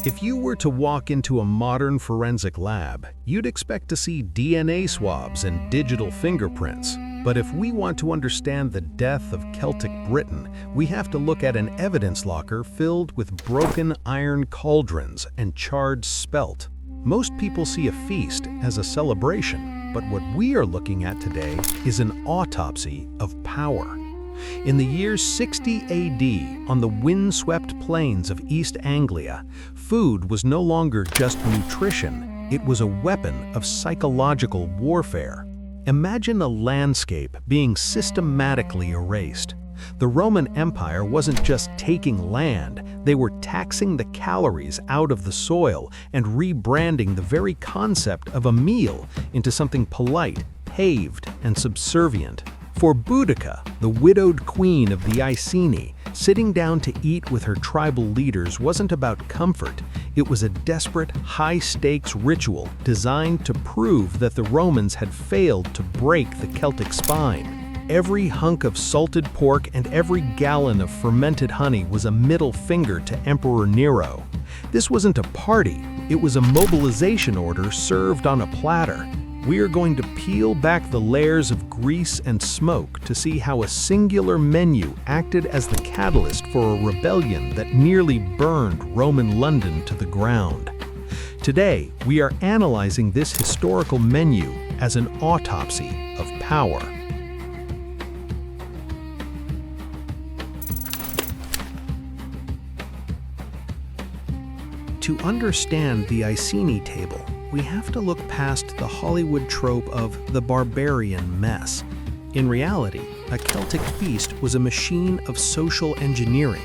If you were to walk into a modern forensic lab, you'd expect to see DNA swabs and digital fingerprints. But if we want to understand the death of Celtic Britain, we have to look at an evidence locker filled with broken iron cauldrons and charred spelt. Most people see a feast as a celebration, but what we are looking at today is an autopsy of power. In the year 60 AD, on the wind-swept plains of East Anglia, food was no longer just nutrition, it was a weapon of psychological warfare. Imagine a landscape being systematically erased. The Roman Empire wasn't just taking land, they were taxing the calories out of the soil and rebranding the very concept of a meal into something polite, paved, and subservient. For Boudicca, the widowed queen of the Iceni, sitting down to eat with her tribal leaders wasn't about comfort, it was a desperate, high-stakes ritual designed to prove that the Romans had failed to break the Celtic spine. Every hunk of salted pork and every gallon of fermented honey was a middle finger to Emperor Nero. This wasn't a party, it was a mobilization order served on a platter. We are going to peel back the layers of grease and smoke to see how a singular menu acted as the catalyst for a rebellion that nearly burned Roman London to the ground. Today, we are analyzing this historical menu as an autopsy of power. To understand the Iceni table, we have to look past the Hollywood trope of the barbarian mess. In reality, a Celtic feast was a machine of social engineering.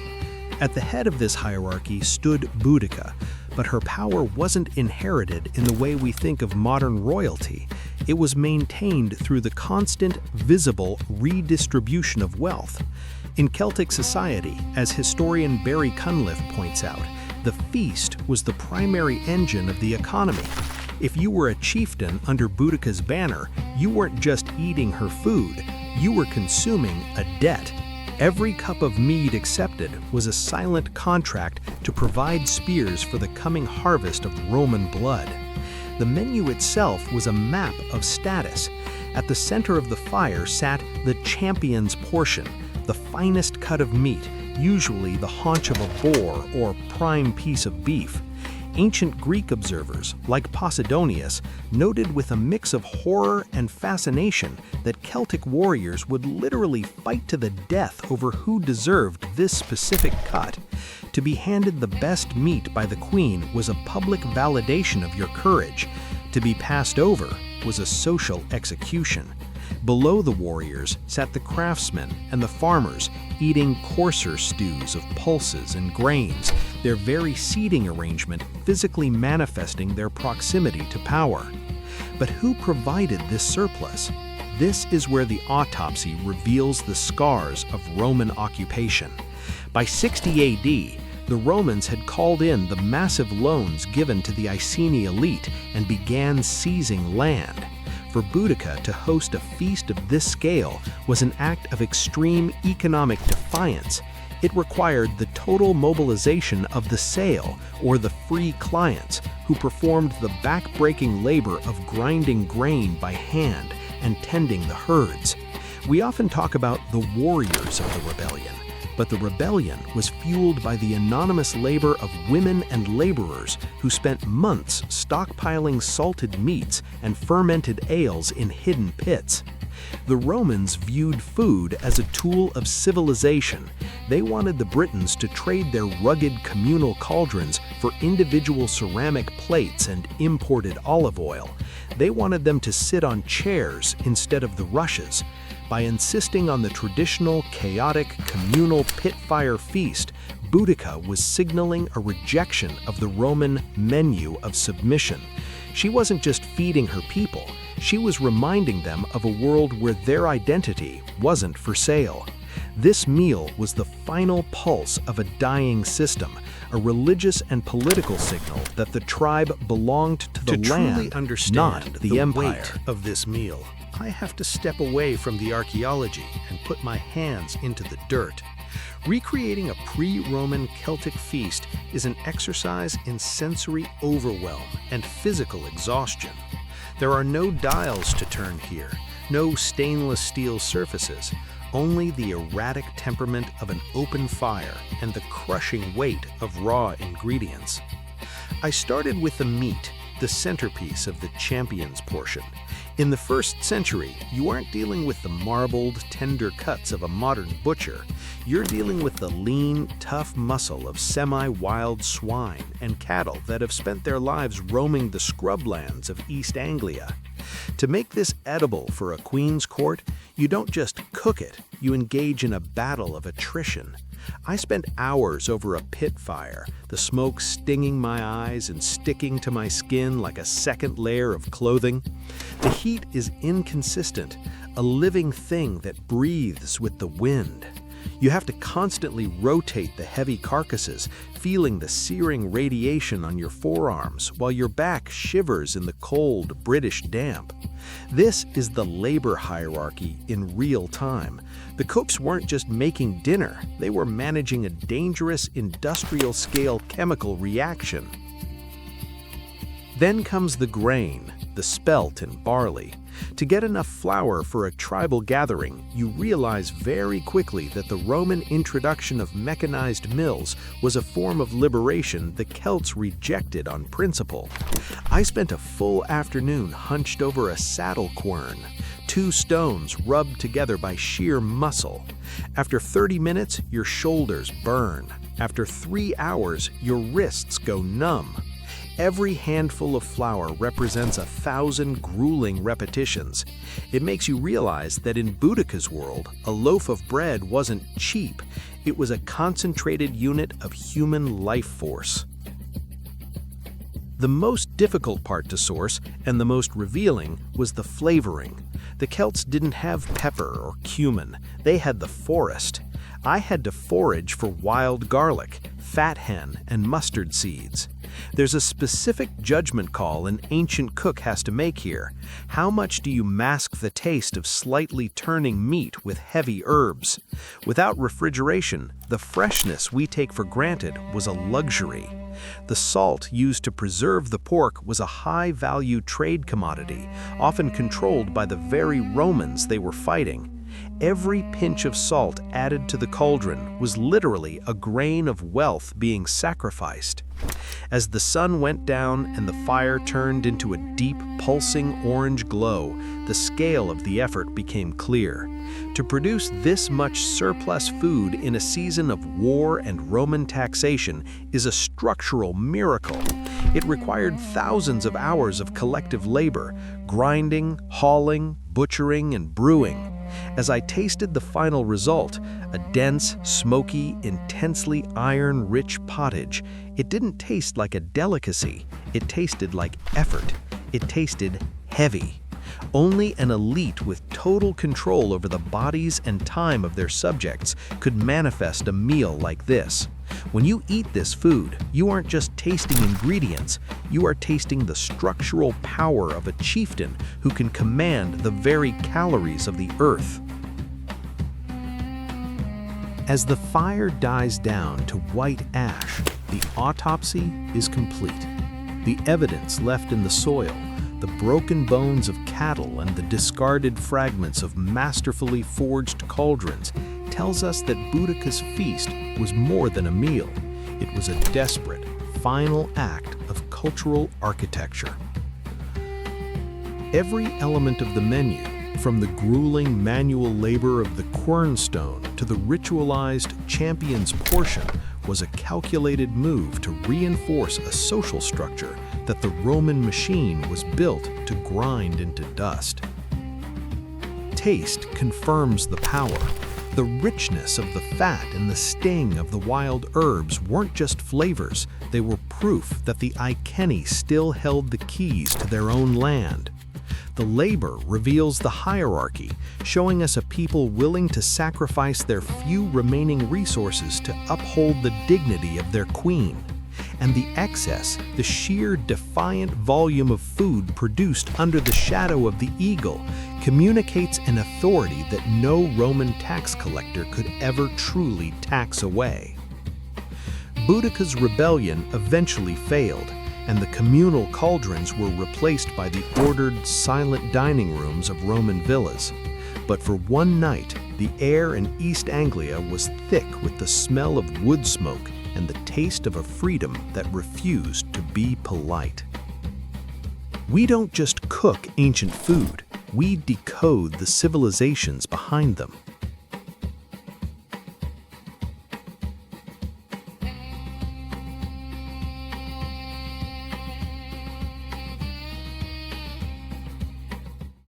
At the head of this hierarchy stood Boudicca, but her power wasn't inherited in the way we think of modern royalty. It was maintained through the constant, visible redistribution of wealth. In Celtic society, as historian Barry Cunliffe points out, the feast was the primary engine of the economy. If you were a chieftain under Boudicca's banner, you weren't just eating her food, you were consuming a debt. Every cup of mead accepted was a silent contract to provide spears for the coming harvest of Roman blood. The menu itself was a map of status. At the center of the fire sat the champion's portion, the finest cut of meat, usually the haunch of a boar or prime piece of beef. Ancient Greek observers, like Posidonius, noted with a mix of horror and fascination that Celtic warriors would literally fight to the death over who deserved this specific cut. To be handed the best meat by the queen was a public validation of your courage. To be passed over was a social execution. Below the warriors sat the craftsmen and the farmers, eating coarser stews of pulses and grains, their very seating arrangement physically manifesting their proximity to power. But who provided this surplus? This is where the autopsy reveals the scars of Roman occupation. By 60 AD, the Romans had called in the massive loans given to the Iceni elite and began seizing land. For Boudicca to host a feast of this scale was an act of extreme economic defiance. It required the total mobilization of the sale, or the free clients, who performed the back-breaking labor of grinding grain by hand and tending the herds. We often talk about the warriors of the rebellion, but the rebellion was fueled by the anonymous labor of women and laborers who spent months stockpiling salted meats and fermented ales in hidden pits. The Romans viewed food as a tool of civilization. They wanted the Britons to trade their rugged communal cauldrons for individual ceramic plates and imported olive oil. They wanted them to sit on chairs instead of the rushes. By insisting on the traditional, chaotic, communal pit-fire feast, Boudicca was signaling a rejection of the Roman menu of submission. She wasn't just feeding her people, she was reminding them of a world where their identity wasn't for sale. This meal was the final pulse of a dying system, a religious and political signal that the tribe belonged to the land, not the empire. Weight of this meal, I have to step away from the archaeology and put my hands into the dirt. Recreating a pre-Roman Celtic feast is an exercise in sensory overwhelm and physical exhaustion. There are no dials to turn here, no stainless steel surfaces, only the erratic temperament of an open fire and the crushing weight of raw ingredients. I started with the meat, the centerpiece of the champion's portion. In the 1st century, you aren't dealing with the marbled, tender cuts of a modern butcher. You're dealing with the lean, tough muscle of semi-wild swine and cattle that have spent their lives roaming the scrublands of East Anglia. To make this edible for a queen's court, you don't just cook it, you engage in a battle of attrition. I spent hours over a pit fire, the smoke stinging my eyes and sticking to my skin like a second layer of clothing. The heat is inconsistent, a living thing that breathes with the wind. You have to constantly rotate the heavy carcasses, feeling the searing radiation on your forearms while your back shivers in the cold British damp. This is the labor hierarchy in real time. The cooks weren't just making dinner, they were managing a dangerous industrial-scale chemical reaction. Then comes the grain, the spelt and barley. To get enough flour for a tribal gathering, you realize very quickly that the Roman introduction of mechanized mills was a form of liberation the Celts rejected on principle. I spent a full afternoon hunched over a saddle quern, 2 stones rubbed together by sheer muscle. After 30 minutes, your shoulders burn. After 3 hours, your wrists go numb. Every handful of flour represents 1,000 grueling repetitions. It makes you realize that in Boudicca's world, a loaf of bread wasn't cheap. It was a concentrated unit of human life force. The most difficult part to source, and the most revealing, was the flavoring. The Celts didn't have pepper or cumin. They had the forest. I had to forage for wild garlic, fat hen, and mustard seeds. There's a specific judgment call an ancient cook has to make here. How much do you mask the taste of slightly turning meat with heavy herbs? Without refrigeration, the freshness we take for granted was a luxury. The salt used to preserve the pork was a high-value trade commodity, often controlled by the very Romans they were fighting. Every pinch of salt added to the cauldron was literally a grain of wealth being sacrificed. As the sun went down and the fire turned into a deep, pulsing orange glow, the scale of the effort became clear. To produce this much surplus food in a season of war and Roman taxation is a structural miracle. It required thousands of hours of collective labor, grinding, hauling, butchering, and brewing. As I tasted the final result, a dense, smoky, intensely iron-rich pottage, it didn't taste like a delicacy. It tasted like effort. It tasted heavy. Only an elite with total control over the bodies and time of their subjects could manifest a meal like this. When you eat this food, you aren't just tasting ingredients, you are tasting the structural power of a chieftain who can command the very calories of the earth. As the fire dies down to white ash, the autopsy is complete. The evidence left in the soil, the broken bones of cattle and the discarded fragments of masterfully forged cauldrons tells us that Boudicca's feast was more than a meal. It was a desperate, final act of cultural architecture. Every element of the menu, from the grueling manual labor of the quernstone to the ritualized champion's portion, was a calculated move to reinforce a social structure that the Roman machine was built to grind into dust. Taste confirms the power. The richness of the fat and the sting of the wild herbs weren't just flavors, they were proof that the Iceni still held the keys to their own land. The labor reveals the hierarchy, showing us a people willing to sacrifice their few remaining resources to uphold the dignity of their queen. and the excess, the sheer defiant volume of food produced under the shadow of the eagle, communicates an authority that no Roman tax collector could ever truly tax away. Boudicca's rebellion eventually failed, and the communal cauldrons were replaced by the ordered, silent dining rooms of Roman villas. But for one night, the air in East Anglia was thick with the smell of wood smoke and the taste of a freedom that refused to be polite. We don't just cook ancient food, we decode the civilizations behind them.